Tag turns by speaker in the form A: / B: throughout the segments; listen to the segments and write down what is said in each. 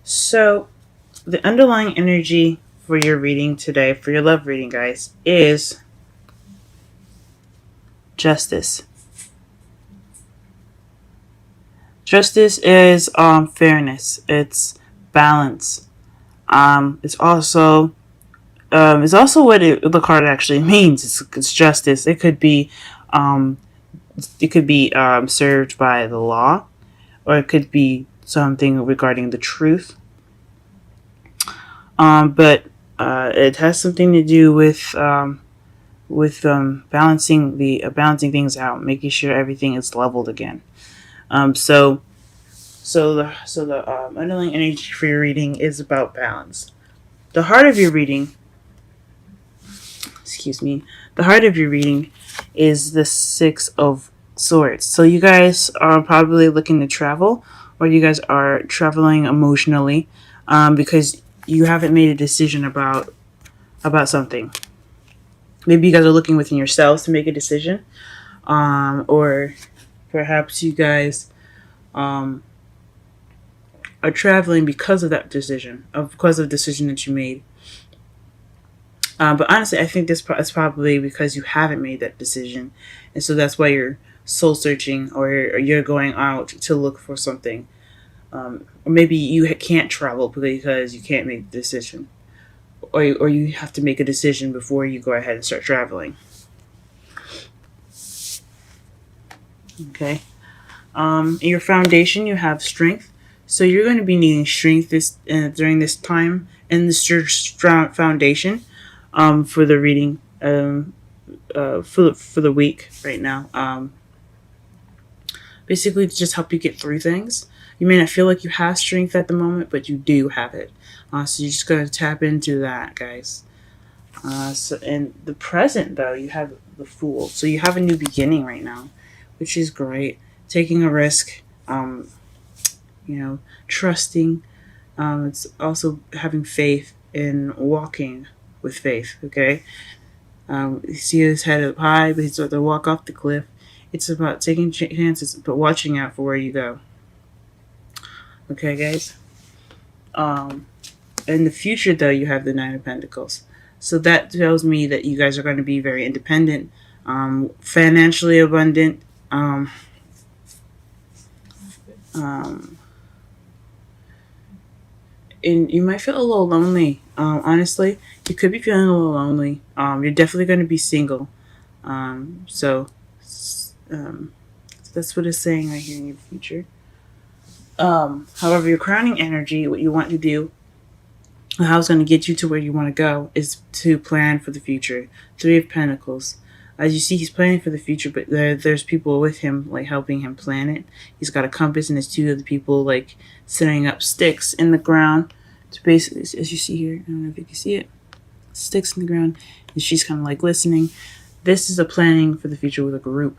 A: So, the underlying energy for your reading today, for your love reading, guys, is justice. Justice is fairness. It's balance. It's also what the card actually means. It's justice. Um, it could be served by the law, or it could be something regarding the truth. But it has something to do with balancing things out, making sure everything is leveled again. So the underlying energy for your reading is about balance. The heart of your reading, excuse me, the heart of your reading is the Six of Swords. So you guys are probably looking to travel, or you guys are traveling emotionally, because you haven't made a decision about something. Maybe you guys are looking within yourselves to make a decision, or perhaps you guys um, are traveling because of that decision, because of the decision that you made. But honestly, I think this is probably because you haven't made that decision, and so that's why you're soul searching, or you're going out to look for something. Or maybe you can't travel because you can't make the decision, or you have to make a decision before you go ahead and start traveling. Okay. In your foundation, you have strength. So you're going to be needing strength during this time, and this your foundation for the reading for the week right now. Basically, to just help you get through things. You may not feel like you have strength at the moment, but you do have it. So you're just going to tap into that, guys. So in the present, though, you have the Fool. So you have a new beginning right now, which is great. Taking a risk, trusting. It's also having faith in walking with faith. Okay. You see his head up high, but he's about to walk off the cliff. It's about taking chances, but watching out for where you go. Okay, guys. Um, in the future, though, you have the Nine of Pentacles. So that tells me that you guys are going to be very independent, financially abundant, um, and you might feel a little lonely. Honestly, you could be feeling a little lonely. You're definitely going to be single. So that's what it's saying right here in your future. However, your crowning energy, what you want to do, how it's going to get you to where you want to go, is to plan for the future. Three of Pentacles. As you see, he's planning for the future, but there's people with him, like helping him plan it. He's got a compass, and there's two other people like setting up sticks in the ground to basically, as you see here. I don't know if you can see it. Sticks in the ground, and she's kind of like listening. This is a planning for the future with a group.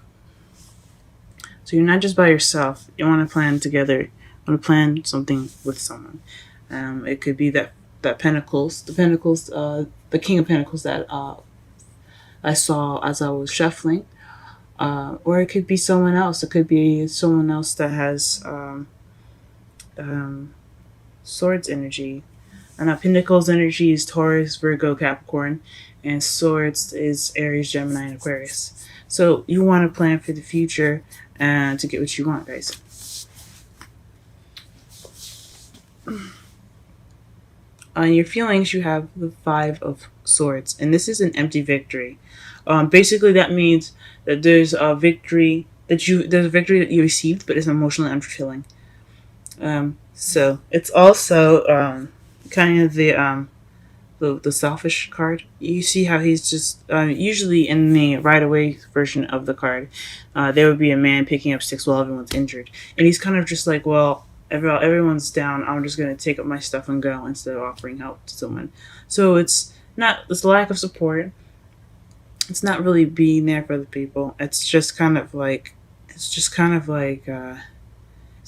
A: So you're not just by yourself. You want to plan together. You want to plan something with someone. It could be that Pentacles, the King of Pentacles that I saw as I was shuffling, or it could be someone else. It could be someone else that has Swords energy. And Pentacles energy is Taurus, Virgo, Capricorn, and Swords is Aries, Gemini, and Aquarius. So you want to plan for the future and to get what you want, guys. On your feelings, you have the Five of Swords, and this is an empty victory. Basically, that means that there's a victory that you received, but it's emotionally unfulfilling. So it's also kind of the selfish card. You see how he's just usually in the right away version of the card, there would be a man picking up sticks while everyone's injured, and he's kind of just like, well, everyone's down. I'm just gonna take up my stuff and go instead of offering help to someone. So it's not this lack of support. It's not really being there for the people. It's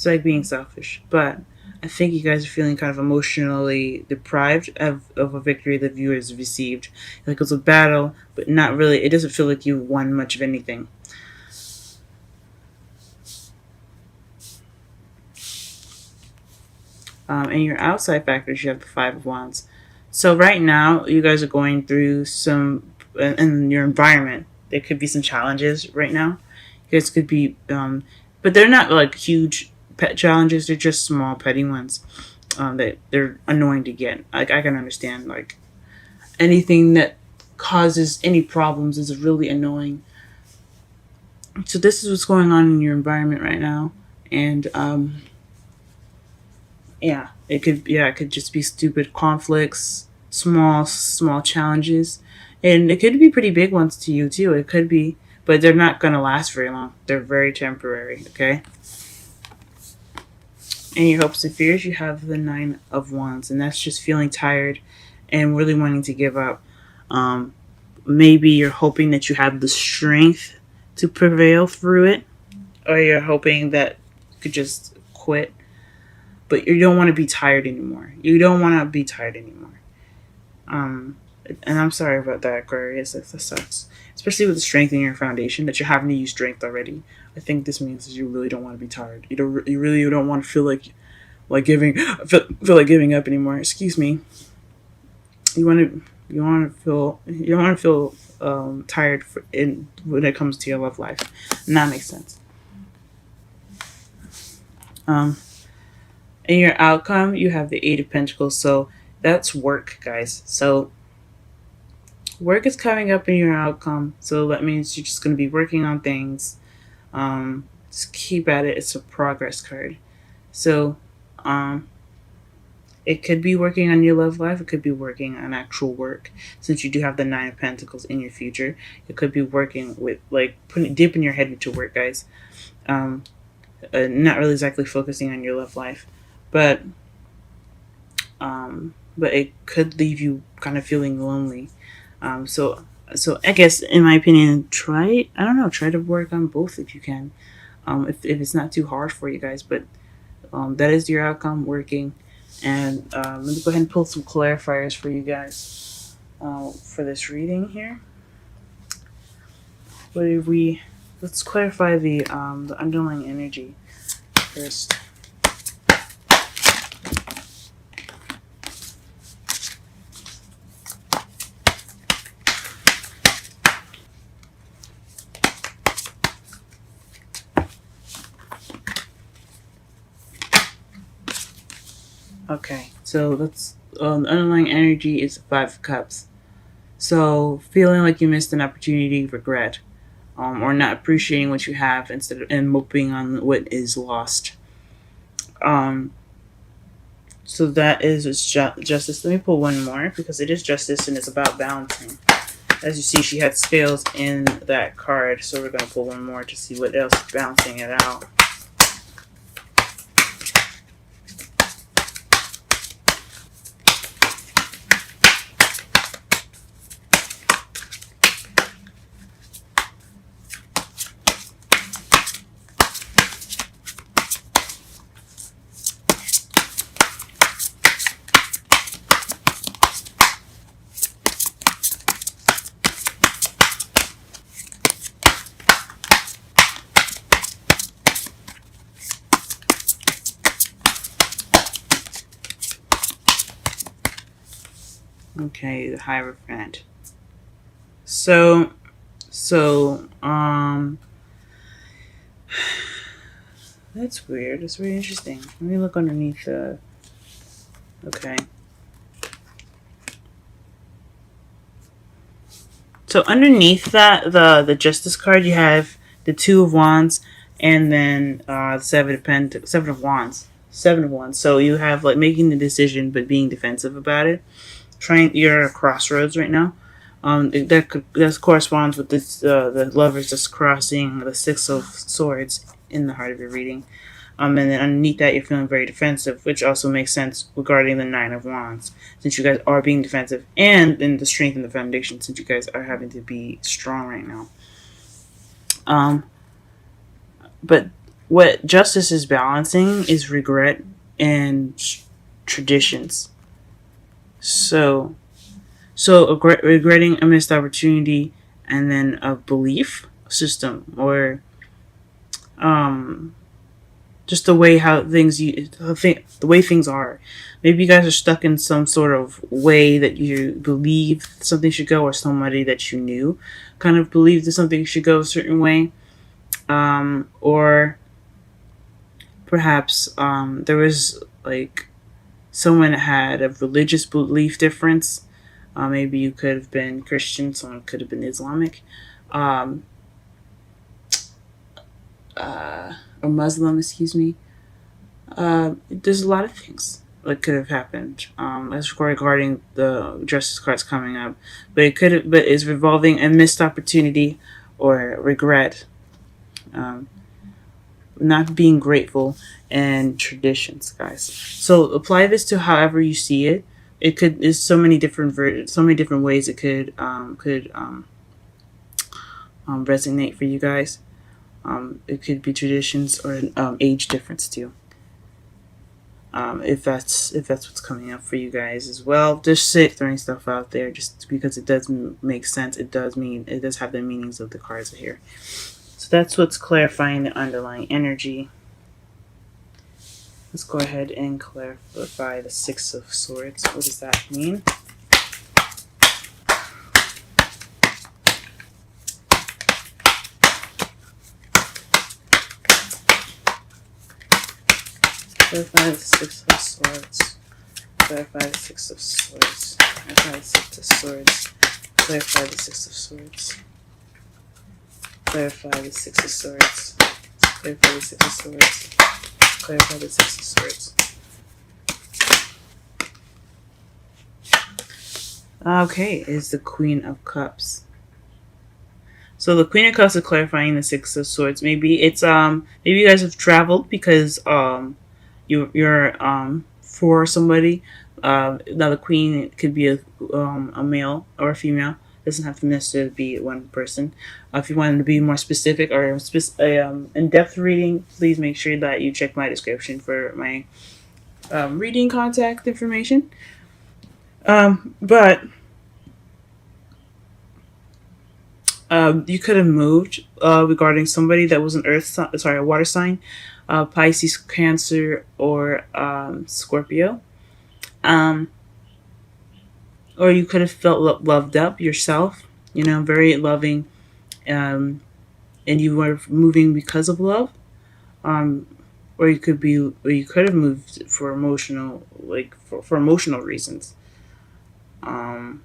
A: like being selfish. But I think you guys are feeling kind of emotionally deprived of a victory the viewers received. Like it was a battle, but not really. It doesn't feel like you won much of anything. And your outside factors, you have the Five of Wands. So right now, you guys are going through some in your environment. There could be some challenges right now. You guys could be, but they're not like huge pet challenges. They're just small, petty ones. That they're annoying to get. Like I can understand, like anything that causes any problems is really annoying. So this is what's going on in your environment right now, and yeah, it could just be stupid conflicts, small challenges, and it could be pretty big ones to you too. It could be, but they're not gonna last very long. They're very temporary. Okay. In your hopes and fears, you have the Nine of Wands, and that's just feeling tired and really wanting to give up. Um, Maybe you're hoping that you have the strength to prevail through it, or you're hoping that you could just quit, but you don't want to be tired anymore. You don't want to be tired anymore. Um, and I'm sorry about that, Aquarius. That sucks. Especially with the strength in your foundation, that you're having to use strength already. I think this means that you really don't want to be tired. You don't. You really don't want to feel like giving. Feel like giving up anymore. Excuse me. You want to. You want to feel. You don't want to feel tired when it comes to your love life. And that makes sense. In your outcome, you have the Eight of Pentacles. So that's work, guys. So work is coming up in your outcome. So that means you're just going to be working on things. Just keep at it. It's a progress card. So it could be working on your love life. It could be working on actual work. Since you do have the Nine of Pentacles in your future, it could be working with like dipping your head into work, guys. Not really exactly focusing on your love life, but it could leave you kind of feeling lonely. So I guess in my opinion, try to work on both if you can. If it's not too hard for you guys, but that is your outcome, working. And let me go ahead and pull some clarifiers for you guys for this reading here. Let's clarify the underlying energy first. Okay, so that's the underlying energy is Five of Cups. So feeling like you missed an opportunity, regret, or not appreciating what you have and moping on what is lost. So that is justice. Let me pull one more because it is justice and it's about balancing. As you see, she had scales in that card, so we're going to pull one more to see what else is balancing it out. Okay, the Hierophant. So, that's weird. It's very interesting. Let me look underneath the. Okay. So underneath that, the Justice card, you have the Two of Wands, and then Seven of Wands. So you have like making the decision, but being defensive about it. You're at a crossroads right now. That corresponds with this, the Lovers just crossing the Six of Swords in the heart of your reading. And then underneath that, you're feeling very defensive, which also makes sense regarding the Nine of Wands, since you guys are being defensive, and then the strength in the foundation, since you guys are having to be strong right now. But what justice is balancing is regret and traditions. So regretting a missed opportunity, and then a belief system, or just the way the way things are. Maybe you guys are stuck in some sort of way that you believe something should go, or somebody that you knew kind of believed that something should go a certain way. Or perhaps there was like someone had a religious belief difference. Maybe you could have been Christian, someone could have been Islamic, um, or Muslim, excuse me. There's a lot of things that could have happened. As regarding the justice cards coming up, but but it's revolving a missed opportunity or regret, um, not being grateful, and traditions, guys. So apply this to however you see it. It could there's so many different ways it could resonate for you guys. It could be traditions or age difference too. If that's what's coming up for you guys as well, just throwing stuff out there just because it does make sense. It does have the meanings of the cards here. So that's what's clarifying the underlying energy. Let's go ahead and clarify the Six of Swords. What does that mean? Clarify the Six of Swords. Clarify the Six of Swords. Clarify the Six of Swords. Clarify the Six of Swords. Clarify the Six of Swords. Clarify the Six of Swords. Clarify the Six of Swords. Okay, is the Queen of Cups. So the Queen of Cups is clarifying the Six of Swords. Maybe maybe you guys have traveled because you're for somebody. Now the Queen could be a male or a female. It doesn't have to necessarily be one person. If you wanted to be more specific or in-depth reading, please make sure that you check my description for my reading contact information. But you could have moved regarding somebody that was an a water sign, Pisces, Cancer, or Scorpio. Or you could have felt loved up yourself, very loving, and you were moving because of love. Or you could have moved for emotional, for emotional reasons. Or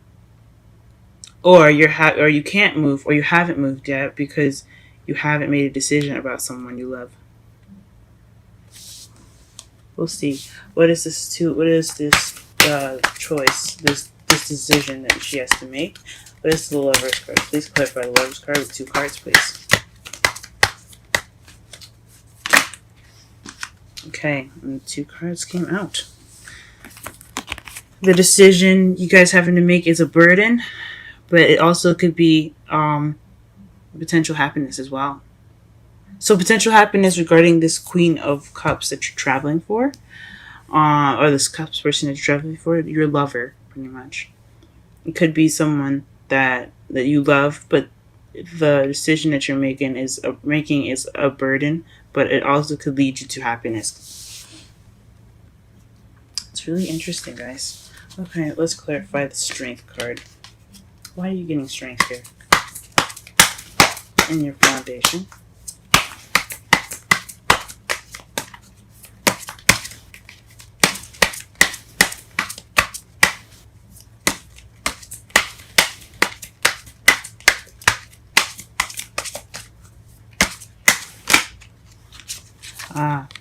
A: or you can't move, or you haven't moved yet because you haven't made a decision about someone you love. We'll see. What is this choice? This decision that she has to make. What is the Lover's card? Please clarify the Lover's card with 2 cards, please. Okay, and 2 cards came out. The decision you guys having to make is a burden, but it also could be potential happiness as well. So potential happiness regarding this Queen of Cups that you're traveling for, or this Cups person that you're traveling for, your lover, pretty much. It could be someone that you love, but the decision that you're making is a burden, but it also could lead you to happiness. It's really interesting, guys. Okay, let's clarify the Strength card. Why are you getting strength here? In your foundation.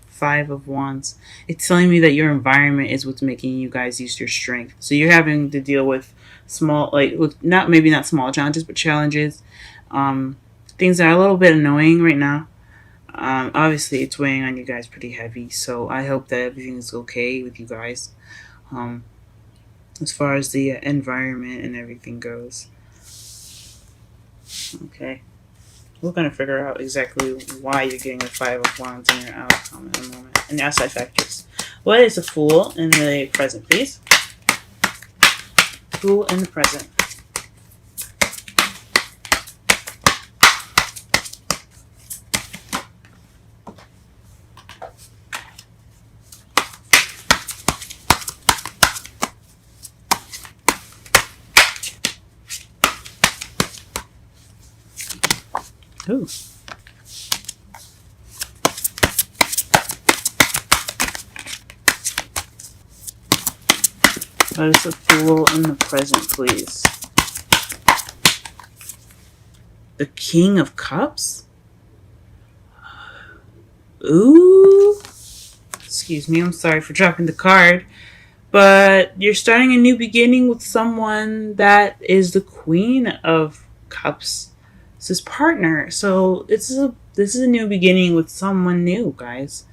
A: Five of Wands. It's telling me that your environment is what's making you guys use your strength. So you're having to deal with maybe not small challenges, but challenges, things that are a little bit annoying right now. Obviously, it's weighing on you guys pretty heavy. So I hope that everything is okay with you guys, as far as the environment and everything goes. Okay. We're going to figure out exactly why you're getting the Five of Wands in your outcome in a moment. And the outside factors. What is a Fool in the present, please? Fool in the present. Ooh. What is the Fool in the present, please? The King of Cups? Ooh. Excuse me, I'm sorry for dropping the card. But you're starting a new beginning with someone that is the Queen of Cups. It's his partner. So this is a new beginning with someone new, guys.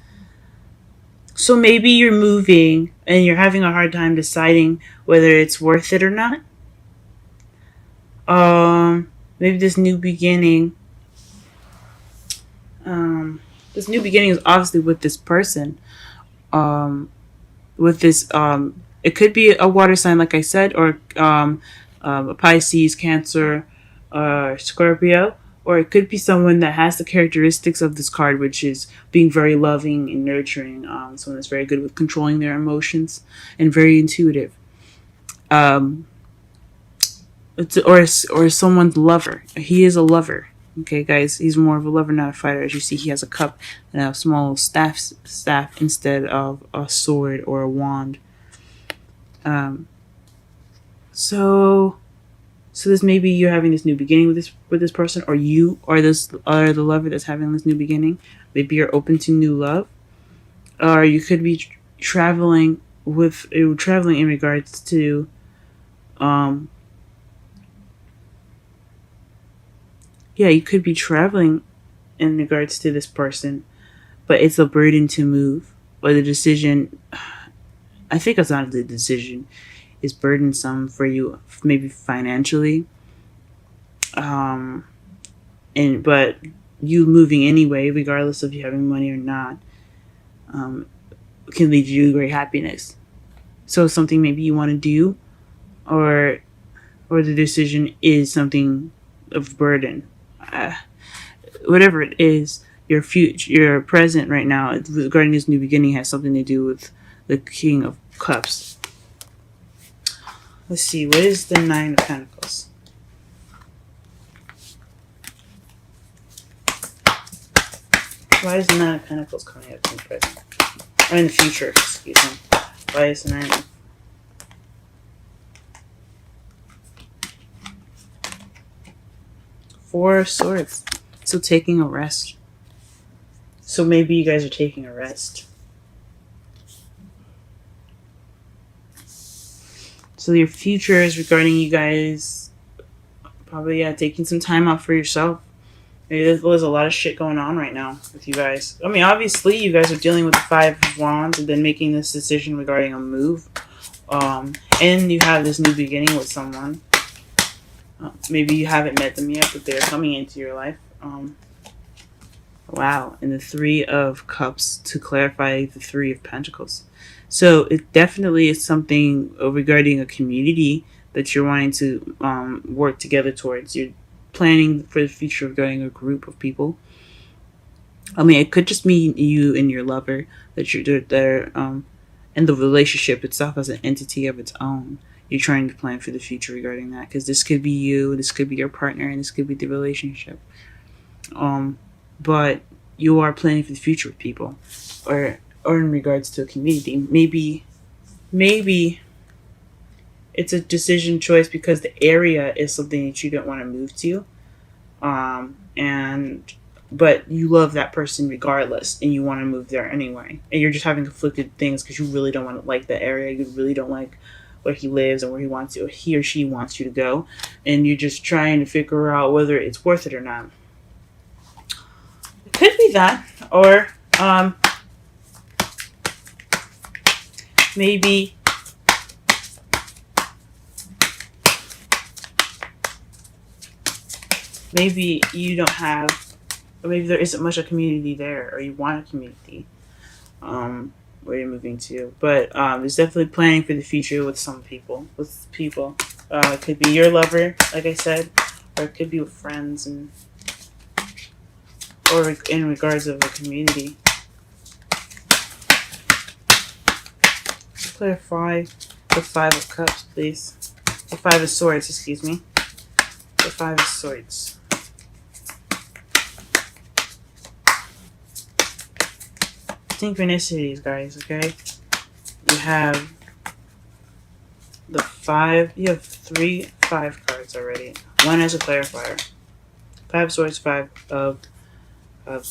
A: So maybe you're moving and you're having a hard time deciding whether it's worth it or not. Maybe this new beginning. This new beginning is obviously with this person. With this, it could be a water sign, like I said, or a Pisces, Cancer, Scorpio, or it could be someone that has the characteristics of this card, which is being very loving and nurturing. Someone that's very good with controlling their emotions and very intuitive. Or someone's lover. He is a lover. Okay, guys, he's more of a lover, not a fighter. As you see, he has a cup and a small staff instead of a sword or a wand. So this maybe you're having this new beginning with this person, or you are the lover that's having this new beginning. Maybe you're open to new love, or you could be traveling in regards to you could be traveling in regards to this person, but it's a burden to move. Or the decision, I think it's not the decision, is burdensome for you, maybe financially. But you moving anyway, regardless of you having money or not, can lead you to great happiness. So something maybe you want to do, or the decision is something of burden. Whatever it is, your future, your present right now regarding this new beginning has something to do with the King of Cups. Let's see, what is the Nine of Pentacles? Why is the Nine of Pentacles coming up in the present? Or in the future, excuse me. Why is the Nine of Four of Swords? So taking a rest. So maybe you guys are taking a rest. So your future is regarding you guys probably taking some time out for yourself. Maybe there's a lot of shit going on right now with you guys. I mean, obviously you guys are dealing with the Five of Wands and then making this decision regarding a move. And you have this new beginning with someone. Maybe you haven't met them yet, but they're coming into your life. Wow. And the Three of Cups to clarify the Three of Pentacles. So it definitely is something regarding a community that you're wanting to work together towards. You're planning for the future regarding a group of people. I mean, it could just mean you and your lover, that you're there, and the relationship itself as an entity of its own. You're trying to plan for the future regarding that, because this could be you, this could be your partner, and this could be the relationship. But you are planning for the future with people, or in regards to a community. Maybe it's a decision choice because the area is something that you don't want to move to, but you love that person regardless, and you want to move there anyway, and you're just having conflicted things because you really don't want to like the area, you really don't like where he lives and where he or she wants you to go, and you're just trying to figure out whether it's worth it or not. It could be that, or maybe you don't have, or maybe there isn't much of a community there, or you want a community where you're moving to. But there's definitely planning for the future with some people. It could be your lover, like I said, or it could be with friends, or in regards of a community. Clarify the Five of Cups, please. The Five of Swords, excuse me. The Five of Swords. synchronicities, guys, okay? You have the 5. You have 5 cards already. One as a clarifier. 5 swords, 5 of 5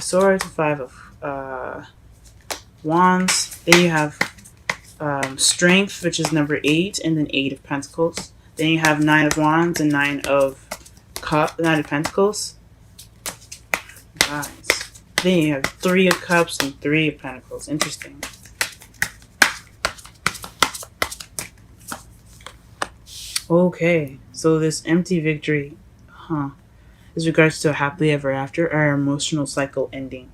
A: swords, 5 of wands. Then you have strength, which is number 8, and then 8 of pentacles. Then you have 9 of wands and 9 of pentacles. Nice. Then you have 3 of cups and 3 of pentacles. Interesting. Okay, so this empty victory, is regards to a happily ever after or emotional cycle ending.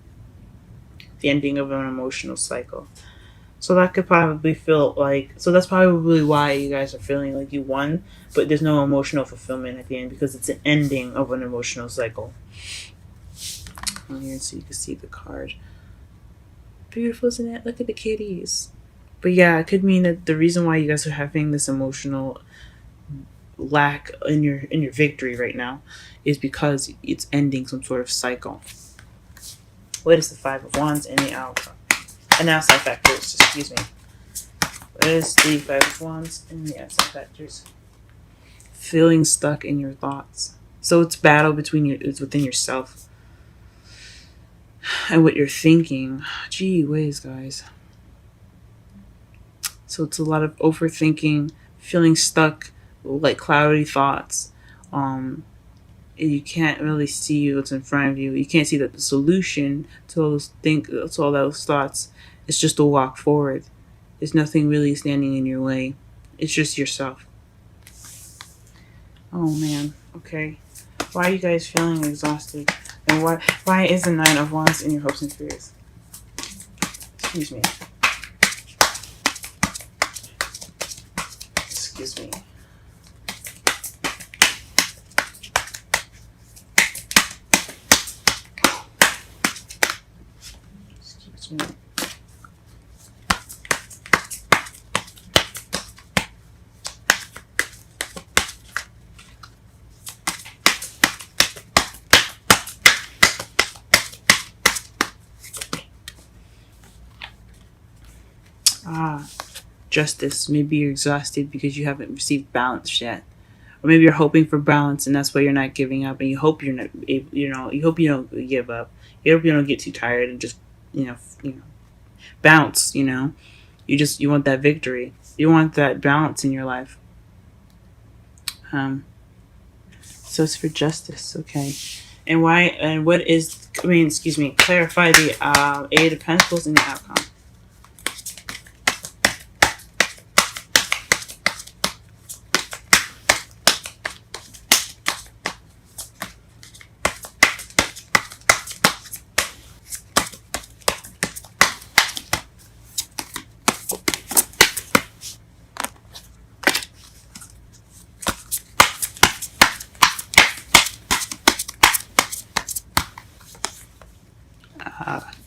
A: The ending of an emotional cycle. So that could probably feel like, so that's probably why you guys are feeling like you won, but there's no emotional fulfillment at the end because it's an ending of an emotional cycle. Here, so you can see the card. Beautiful, isn't it? Look at the kitties. But yeah, it could mean that the reason why you guys are having this emotional lack in your victory right now is because it's ending some sort of cycle. What is the 5 of wands in the outcome? And outside factors, excuse me. What is the 5 of wands in the outside factors? Feeling stuck in your thoughts. So it's battle it's within yourself and what you're thinking. Gee whiz, guys. So it's a lot of overthinking, feeling stuck, like cloudy thoughts. You can't really see what's in front of you. You can't see that the solution to all those thoughts is just to walk forward. There's nothing really standing in your way. It's just yourself. Oh man. Okay. Why are you guys feeling exhausted? And why is the 9 of wands in your hopes and fears? Excuse me. Excuse me. Excuse me. Justice. Maybe you're exhausted because you haven't received balance yet. Or maybe you're hoping for balance and that's why you're not giving up, and you hope you're not you hope you don't give up. You hope you don't get too tired and just bounce, you want that victory. You want that balance in your life. So it's for justice, okay. And clarify the 8 of pentacles in the outcome.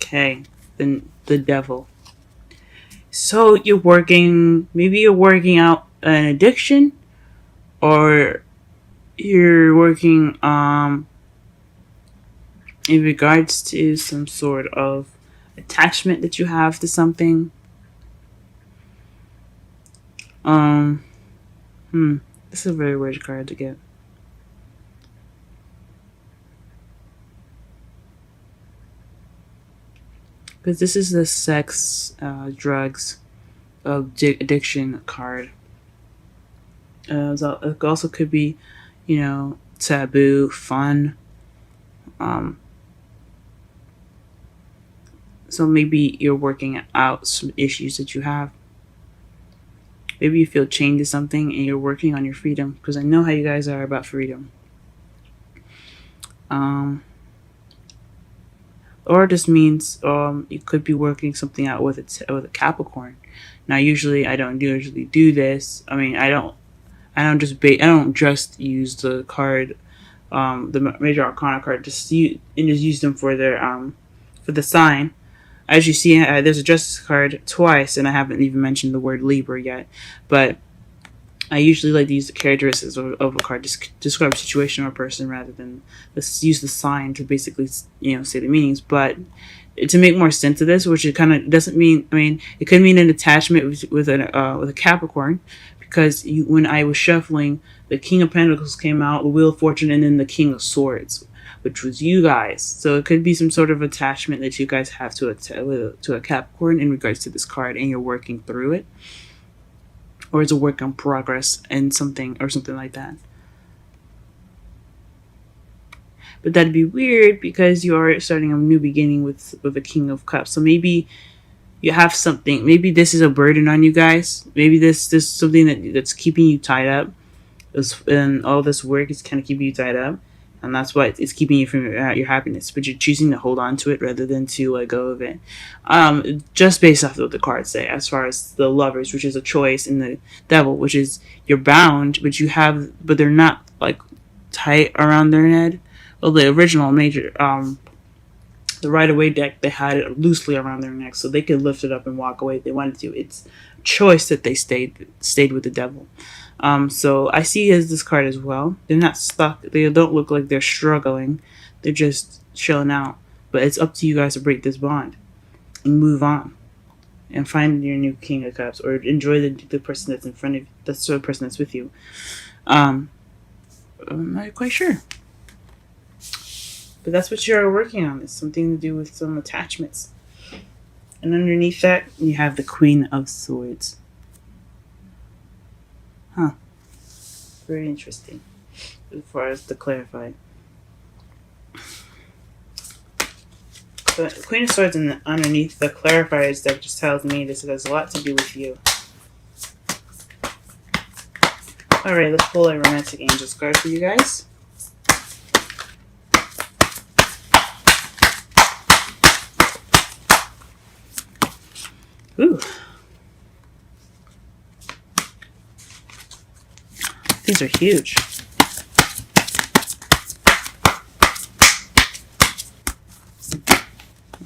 A: Okay, then the devil. So maybe you're working out an addiction, or you're working in regards to some sort of attachment that you have to something. This is a very weird card to get. Because this is the sex, drugs, addiction card. It also could be, taboo, fun. So maybe you're working out some issues that you have. Maybe you feel chained to something and you're working on your freedom. Because I know how you guys are about freedom. Or it just means you could be working something out with a Capricorn. Now, usually I don't usually do this. I mean, I don't just use the card, the major arcana card, just use them for their for the sign. As you see, there's a justice card twice, and I haven't even mentioned the word Libra yet. But I usually like to use the characteristics of a card to describe a situation or a person rather than use the sign to basically, say the meanings. But to make more sense of this, which it kind of doesn't mean, I mean, it could mean an attachment with a Capricorn, because when I was shuffling, the King of Pentacles came out, the Wheel of Fortune, and then the King of Swords, which was you guys. So it could be some sort of attachment that you guys have to a Capricorn in regards to this card, and you're working through it, or it's a work in progress and something like that. But that'd be weird because you are starting a new beginning with the King of Cups. So maybe you have something. Maybe this is a burden on you guys. Maybe this is something that's keeping you tied up. And all this work is kind of keeping you tied up, and that's why it's keeping you from your happiness. But you're choosing to hold on to it rather than to let go of it. Just based off of what the cards say, as far as the Lovers, which is a choice, and the Devil, which is you're bound, but they're not like tight around their head. Well, the original major, the Rider-Waite deck, they had it loosely around their neck, so they could lift it up and walk away if they wanted to. It's a choice that they stayed with the Devil. So I see this card as well. They're not stuck. They don't look like they're struggling. They're just chilling out. But it's up to you guys to break this bond and move on and find your new King of Cups, or enjoy the person that's in front of you. That's the person that's with you. I'm not quite sure. But that's what you're working on. It's something to do with some attachments. And underneath that, you have the Queen of Swords. Huh. Very interesting. As far as to clarify. The Queen of Swords underneath the clarifiers that just tells me this has a lot to do with you. Alright, let's pull a Romantic Angels card for you guys. Ooh. These are huge.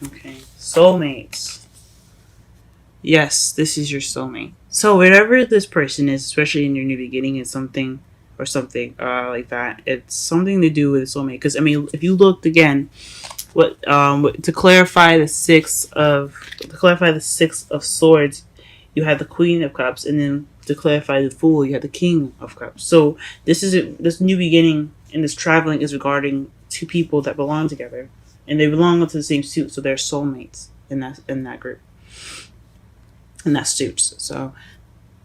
A: Okay. Soulmates. Yes, this is your soulmate. So whatever this person is, especially in your new beginning, is something like that. It's something to do with a soulmate. Because I mean, if you looked again, to clarify the six of Swords, you had the Queen of Cups, and then to clarify the Fool, you had the King of Cups. So this new beginning and this traveling is regarding two people that belong together, and they belong to the same suit, so they're soulmates in that group, in that suits. So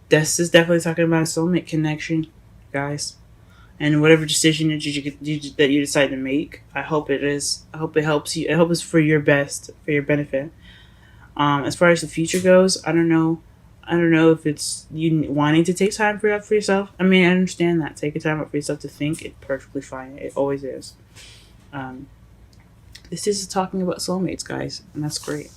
A: this is definitely talking about a soulmate connection, guys. And whatever decision that you decide to make, I hope it is. I hope it helps you. I hope it's for your best, for your benefit. As far as the future goes, I don't know if it's you wanting to take time for yourself. I mean, I understand that. Taking time out for yourself to think, it's perfectly fine. It always is. This is talking about soulmates, guys, and that's great.